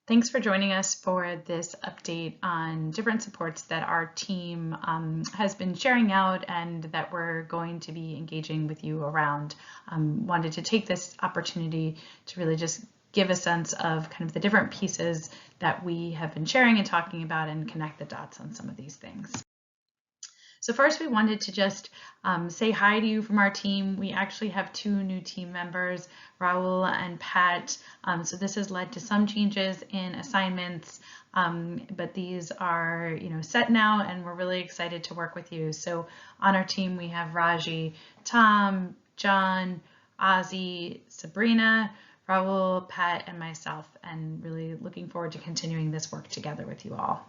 Thanks for joining us for this update on different supports that our team has been sharing out and that we're going to be engaging with you around. Wanted to take this opportunity to really just give a sense of kind of the different pieces that we have been sharing and talking about and connect the dots on some of these things. So first, we wanted to just say hi to you from our team. We actually have two new team members, Raul and Pat. So this has led to some changes in assignments, but these are set now, and we're really excited to work with you. So on our team, we have Raji, Tom, John, Ozzy, Sabrina, Raul, Pat, and myself, and really looking forward to continuing this work together with you all.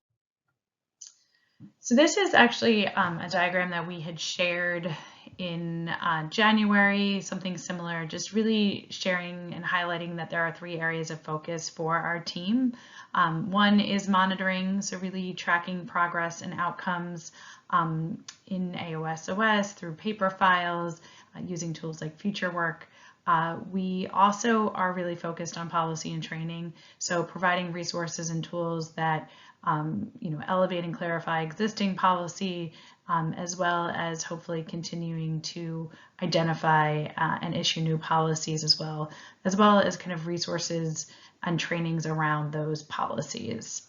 So this is actually a diagram that we had shared in January, something similar, just really sharing and highlighting that there are three areas of focus for our team. One is monitoring, so really tracking progress and outcomes in AOSOS through paper files, using tools like FutureWork. We also are really focused on policy and training, so providing resources and tools that elevate and clarify existing policy, as well as hopefully continuing to identify and issue new policies as well as kind of resources and trainings around those policies.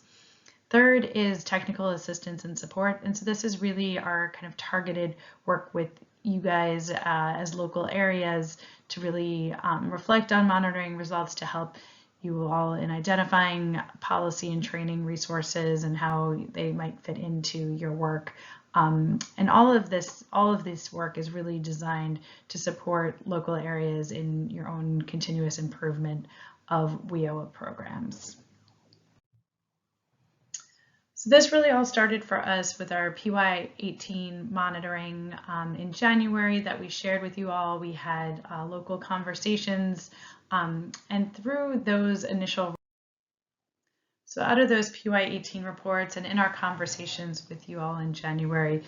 Third is technical assistance and support, and so this is really our kind of targeted work with you guys as local areas to really reflect on monitoring results to help you all in identifying policy and training resources and how they might fit into your work. And all of this work is really designed to support local areas in your own continuous improvement of WIOA programs. So this really all started for us with our Py19 monitoring in January that we shared with you all. We had local conversations, and through those initial, so out of those Py19 reports and in our conversations with you all in January,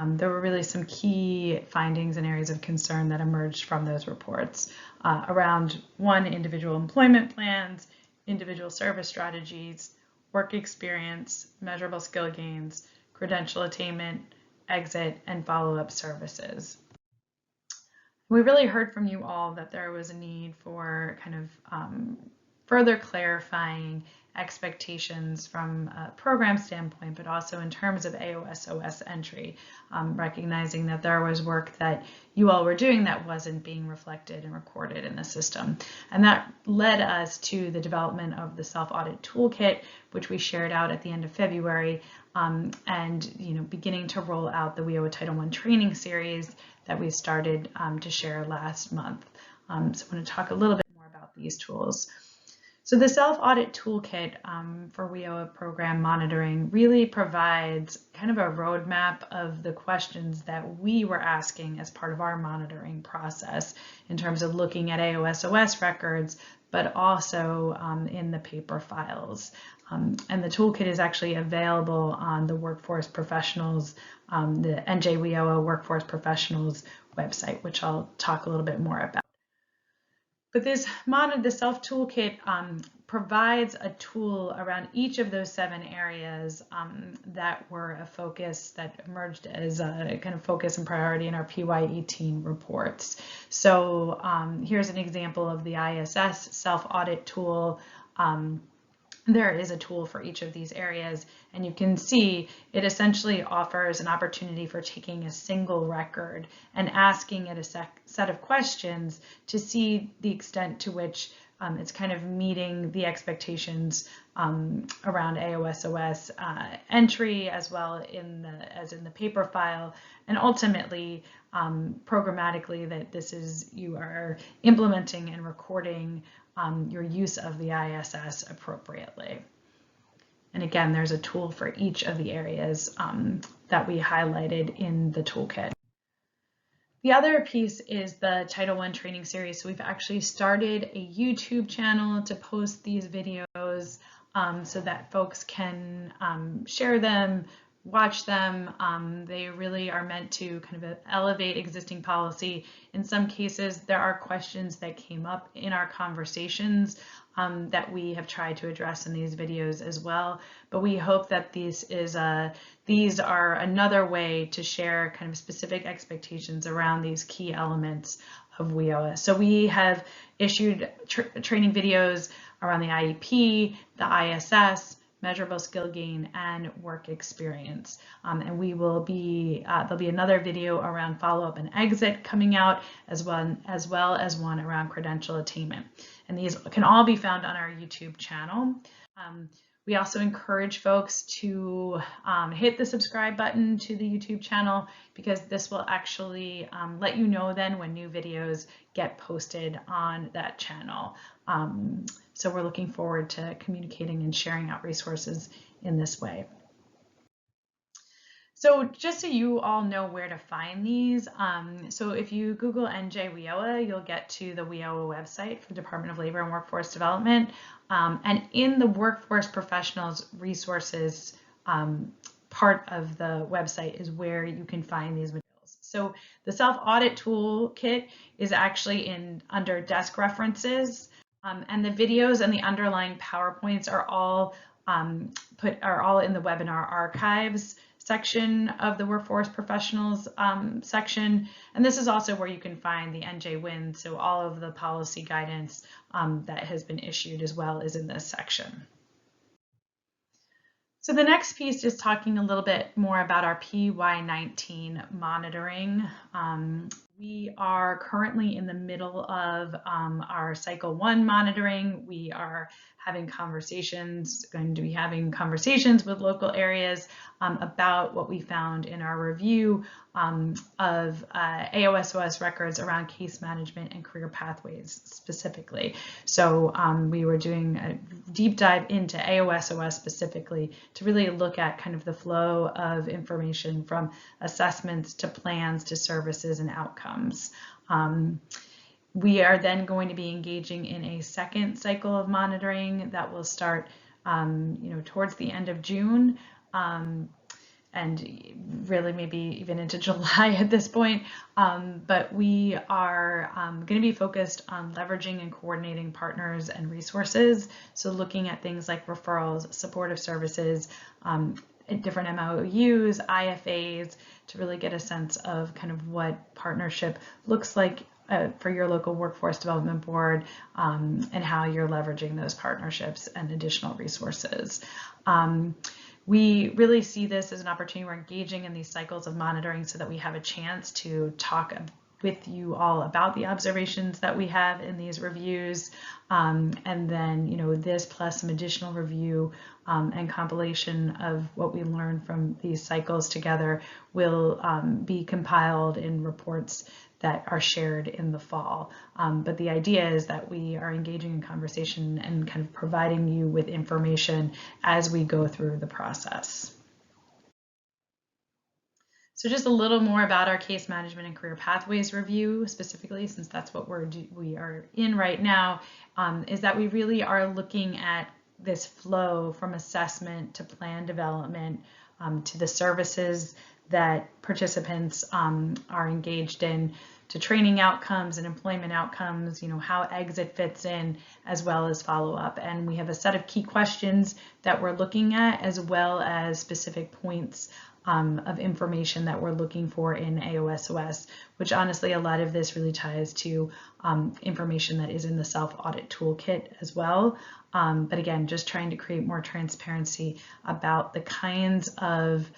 there were really some key findings and areas of concern that emerged from those reports around one, individual employment plans, individual service strategies, work experience, measurable skill gains, credential attainment, exit, and follow-up services. We really heard from you all that there was a need for kind of further clarifying expectations from a program standpoint, but also in terms of AOSOS entry, recognizing that there was work that you all were doing that wasn't being reflected and recorded in the system. And that led us to the development of the self-audit toolkit, which we shared out at the end of February, and beginning to roll out the WIOA Title I training series that we started to share last month. So I want to talk a little bit more about these tools. So the self-audit toolkit for WIOA program monitoring really provides kind of a roadmap of the questions that we were asking as part of our monitoring process in terms of looking at AOSOS records, but also in the paper files. And the toolkit is actually available on the Workforce Professionals, the NJ WIOA Workforce Professionals website, which I'll talk a little bit more about. But the self toolkit provides a tool around each of those 7 areas that were a focus that emerged as a kind of focus and priority in our Py19 reports. So here's an example of the ISS self-audit tool. There is a tool for each of these areas, and you can see it essentially offers an opportunity for taking a single record and asking it a set of questions to see the extent to which it's kind of meeting the expectations around AOSOS entry as well as in the paper file, and ultimately programmatically that you are implementing and recording your use of the ISS appropriately. And again, there's a tool for each of the areas that we highlighted in the toolkit. The other piece is the Title I training series. So we've actually started a YouTube channel to post these videos so that folks can share them, watch them. They really are meant to kind of elevate existing policy. In some cases, there are questions that came up in our conversations that we have tried to address in these videos as well. But we hope that these are another way to share kind of specific expectations around these key elements of WIOA. So we have issued training videos around the IEP, the ISS, measurable skill gain, and work experience. And we will be, there'll be another video around follow-up and exit coming out, as well as one around credential attainment. And these can all be found on our YouTube channel. We also encourage folks to hit the subscribe button to the YouTube channel, because this will actually let you know then when new videos get posted on that channel. So we're looking forward to communicating and sharing out resources in this way. So just so you all know where to find these, so if you Google NJ WIOA, you'll get to the WIOA website for the Department of Labor and Workforce Development. And in the Workforce Professionals resources part of the website is where you can find these materials. So the self-audit toolkit is actually under desk references, and the videos and the underlying PowerPoints are all in the webinar archives section of the Workforce Professionals section. And this is also where you can find the NJ WIN, so all of the policy guidance that has been issued as well is in this section. So the next piece is talking a little bit more about our Py19 monitoring. We are currently in the middle of our cycle 1 monitoring. We are going to be having conversations with local areas about what we found in our review of AOSOS records around case management and career pathways specifically. So we were doing a deep dive into AOSOS specifically to really look at kind of the flow of information from assessments to plans to services and outcomes. We are then going to be engaging in a second cycle of monitoring that will start towards the end of June, and really maybe even into July at this point. But we are going to be focused on leveraging and coordinating partners and resources. So looking at things like referrals, supportive services, different MOUs, IFAs, to really get a sense of kind of what partnership looks like for your local workforce development board, and how you're leveraging those partnerships and additional resources. We really see this as an opportunity. We're engaging in these cycles of monitoring so that we have a chance to talk with you all about the observations that we have in these reviews, and then this plus some additional review and compilation of what we learned from these cycles together will be compiled in reports that are shared in the fall. But the idea is that we are engaging in conversation and kind of providing you with information as we go through the process. So just a little more about our case management and career pathways review specifically, since that's what we are in right now, is that we really are looking at this flow from assessment to plan development to the services that participants are engaged in, to training outcomes and employment outcomes, how exit fits in, as well as follow-up. And we have a set of key questions that we're looking at, as well as specific points of information that we're looking for in AOSOS, which honestly, a lot of this really ties to information that is in the self-audit toolkit as well. But again, just trying to create more transparency about the kinds of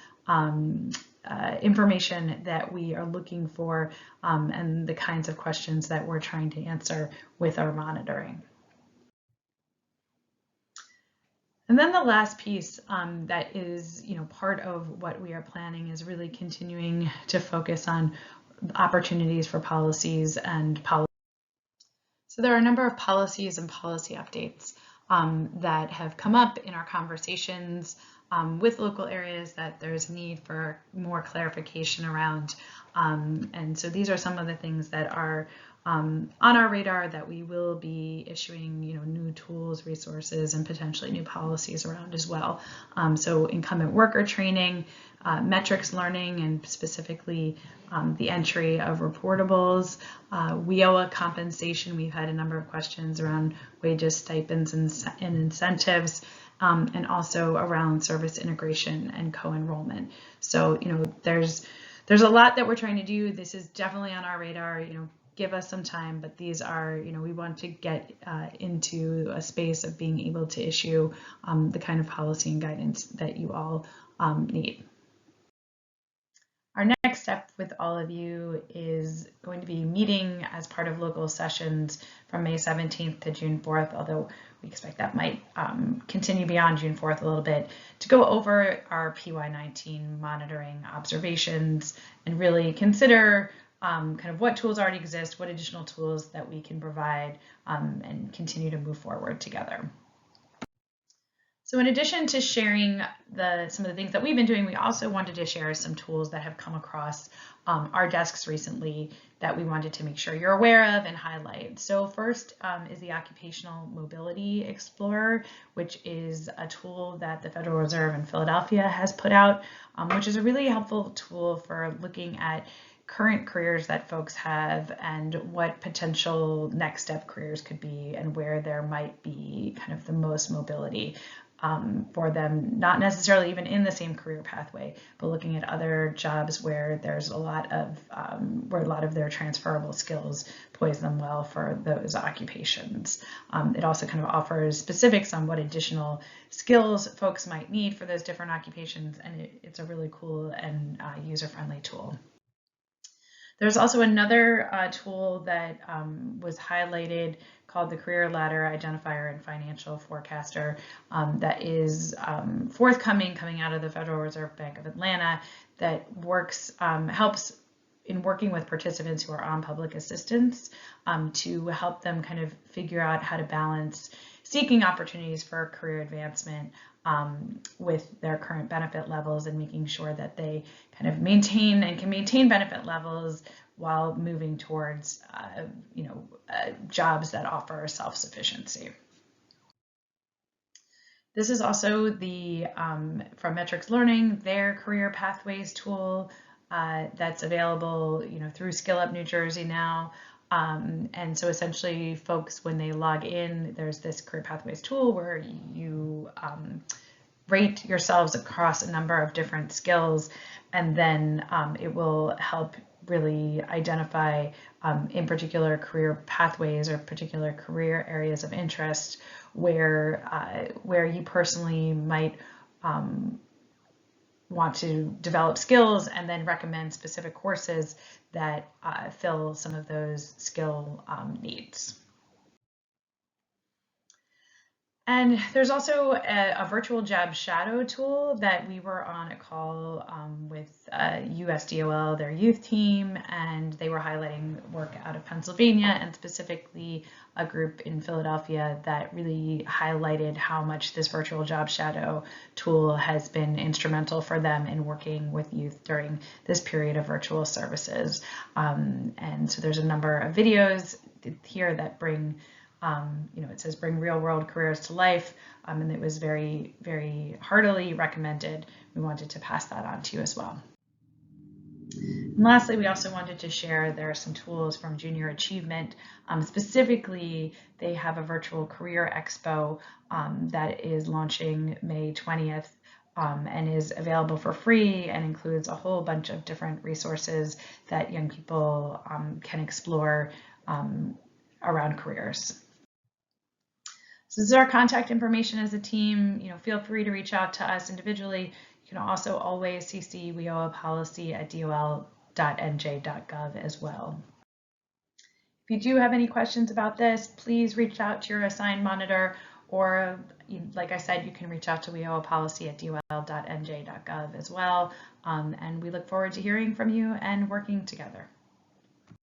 information that we are looking for and the kinds of questions that we're trying to answer with our monitoring. And then the last piece that is part of what we are planning is really continuing to focus on opportunities for policies and policy. So there are a number of policies and policy updates that have come up in our conversations with local areas that there's need for more clarification around. And so these are some of the things that are on our radar that we will be issuing, new tools, resources, and potentially new policies around as well. So incumbent worker training, metrics learning, and specifically the entry of reportables, WIOA compensation. We've had a number of questions around wages, stipends, and incentives, and also around service integration and co-enrollment. So, there's a lot that we're trying to do. This is definitely on our radar. Give us some time, but these are, we want to get into a space of being able to issue the kind of policy and guidance that you all need. Our next step with all of you is going to be meeting as part of local sessions from May 17th to June 4th, although we expect that might continue beyond June 4th a little bit, to go over our Py19 monitoring observations and really consider kind of what tools already exist, what additional tools that we can provide, and continue to move forward together. So in addition to sharing some of the things that we've been doing, we also wanted to share some tools that have come across our desks recently that we wanted to make sure you're aware of and highlight. So first is the Occupational Mobility Explorer, which is a tool that the Federal Reserve in Philadelphia has put out, which is a really helpful tool for looking at current careers that folks have and what potential next step careers could be and where there might be kind of the most mobility for them, not necessarily even in the same career pathway, but looking at other jobs where there's a lot of their transferable skills poise them well for those occupations. It also kind of offers specifics on what additional skills folks might need for those different occupations, and it's a really cool and user-friendly tool. There's also another tool that was highlighted called the Career Ladder Identifier and Financial Forecaster that is forthcoming, coming out of the Federal Reserve Bank of Atlanta, that helps in working with participants who are on public assistance to help them kind of figure out how to balance seeking opportunities for career advancement with their current benefit levels and making sure that they kind of can maintain benefit levels while moving towards jobs that offer self-sufficiency. This is also from Metrics Learning, their career pathways tool that's available through Skill Up New Jersey now. And so essentially folks, when they log in, there's this career pathways tool where you rate yourselves across a number of different skills, and then it will help really identify in particular career pathways or particular career areas of interest where you personally might want to develop skills, and then recommend specific courses that fill some of those skill needs. And there's also a virtual job shadow tool that we were on a call with USDOL, their youth team, and they were highlighting work out of Pennsylvania and specifically a group in Philadelphia that really highlighted how much this virtual job shadow tool has been instrumental for them in working with youth during this period of virtual services. And so there's a number of videos here that bring it says bring real world careers to life, and it was very, very heartily recommended. We wanted to pass that on to you as well. And lastly, we also wanted to share there are some tools from Junior Achievement. Specifically, they have a virtual career expo that is launching May 20th. And is available for free and includes a whole bunch of different resources that young people can explore around careers. So this is our contact information as a team. Feel free to reach out to us individually. You can also always CC WIOA policy at dol.nj.gov as well. If you do have any questions about this, please reach out to your assigned monitor, or like I said, you can reach out to WIOA policy at dol.nj.gov as well. And we look forward to hearing from you and working together.